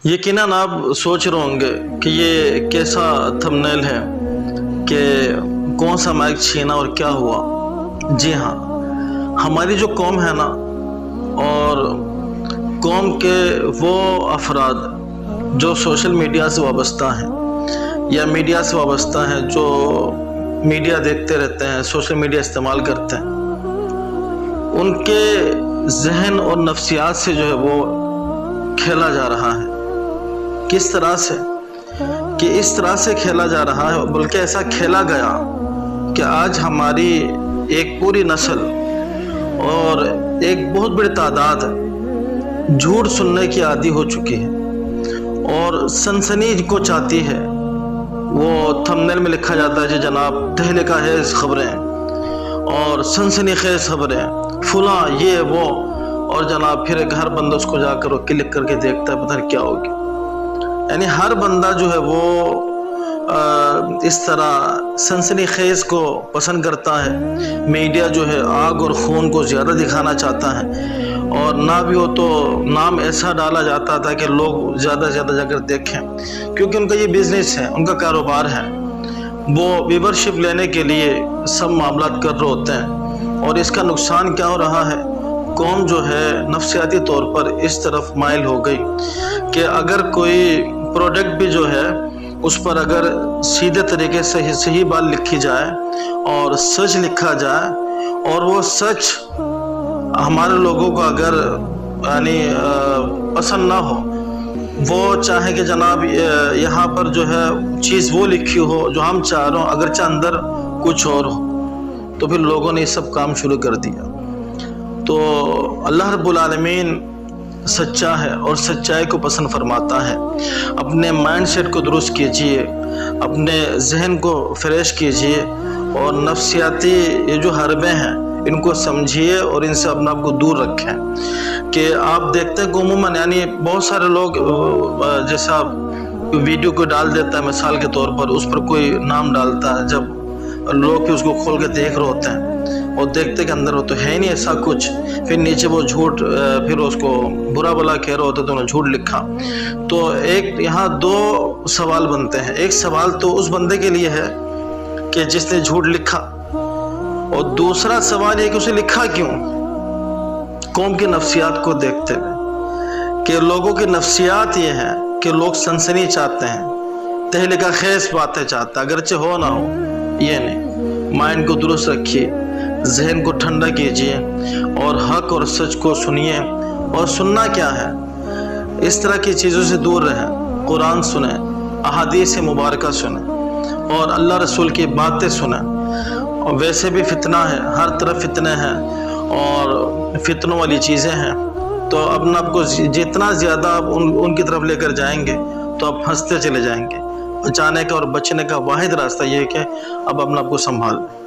यकीनन आप सोच रहे होंगे कि ये कैसा थंबनेल है कि कौन सा माइक छीना और क्या हुआ। जी हाँ, हमारी जो कौम है ना, और कौम के वो अफराद जो सोशल मीडिया से वाबस्ता हैं या मीडिया से वाबस्ता हैं, जो मीडिया देखते रहते हैं, सोशल मीडिया इस्तेमाल करते हैं, उनके जहन और नफ्सियात से जो है वो खेला जा रहा है। किस तरह से कि इस तरह से खेला जा रहा है, बल्कि ऐसा खेला गया कि आज हमारी एक पूरी नस्ल और एक बहुत बड़ी तादाद झूठ सुनने की आदी हो चुकी है और सनसनी को चाहती है। वो थंबनेल में लिखा जाता है कि जनाब तहलका है खबरें और सनसनी खेज खबरें फुला ये वो, और जनाब फिर एक हर बंदा उसको जाकर वो क्लिक करके देखता है पता नहीं क्या होगी। यानी हर बंदा जो है वो इस तरह सनसनी खेज को पसंद करता है। मीडिया जो है आग और खून को ज़्यादा दिखाना चाहता है, और ना भी हो तो नाम ऐसा डाला जाता था कि लोग ज़्यादा से ज़्यादा जाकर देखें, क्योंकि उनका ये बिज़नेस है, उनका कारोबार है। वो व्यूवरशिप लेने के लिए सब मामला कर रहे होते हैं, और इसका नुकसान क्या हो रहा है, कौम जो है नफ्सियाती तौर पर इस तरफ माइल हो गई कि अगर कोई प्रोडक्ट भी जो है उस पर अगर सीधे तरीके से सही बात लिखी जाए और सच लिखा जाए, और वो सच हमारे लोगों को अगर यानी पसंद ना हो, वो चाहे कि जनाब यहाँ पर जो है चीज़ वो लिखी हो जो हम चाह रहे हो, अगरचे अंदर कुछ और हो, तो फिर लोगों ने ये सब काम शुरू कर दिया। तो अल्लाह रब्बुल आलमीन सच्चा है और सच्चाई को पसंद फरमाता है। अपने माइंड सेट को दुरुस्त कीजिए, अपने जहन को फ्रेश कीजिए, और नफ्सियाती ये जो हरबे हैं इनको समझिए और इनसे अपने आप को दूर रखें। कि आप देखते हैं कि उमूमन यानी बहुत सारे लोग जैसा वीडियो को डाल देता है मिसाल के तौर पर, उस पर कोई नाम डालता है, जब लोग फिर उसको खोल के देख रहे होते हैं और देखते कि अंदर वो तो है ही नहीं ऐसा कुछ, फिर नीचे वो झूठ फिर उसको बुरा भला कह रहे होते तो उन्होंने झूठ लिखा। तो एक यहाँ दो सवाल बनते हैं। एक सवाल तो उस बंदे के लिए है कि जिसने झूठ लिखा, और दूसरा सवाल ये कि उसे लिखा क्यों। कौम की नफ्सियात को देखते हुए कि लोगों की नफ्सियात ये है कि लोग सनसनी चाहते हैं, तहलका खेज बातें चाहते हैं, अगरचे हो ना हो ये नहीं। माइंड को दुरुस्त रखिए, जहन को ठंडा कीजिए, और हक और सच को सुनिए। और सुनना क्या है, इस तरह की चीज़ों से दूर रहें। कुरान सुने, अहादीस मुबारका सुने, और अल्लाह रसूल की बातें सुने। और वैसे भी फितना है, हर तरफ फितने हैं और फितनों वाली चीज़ें हैं, तो अपने आप को जितना ज़्यादा आप उनकी तरफ लेकर जाएंगे तो आप फंसते चले जाएंगे। बचाने का और बचने का वाहिद रास्ता ये है कि अब अपने आप को संभाल लें।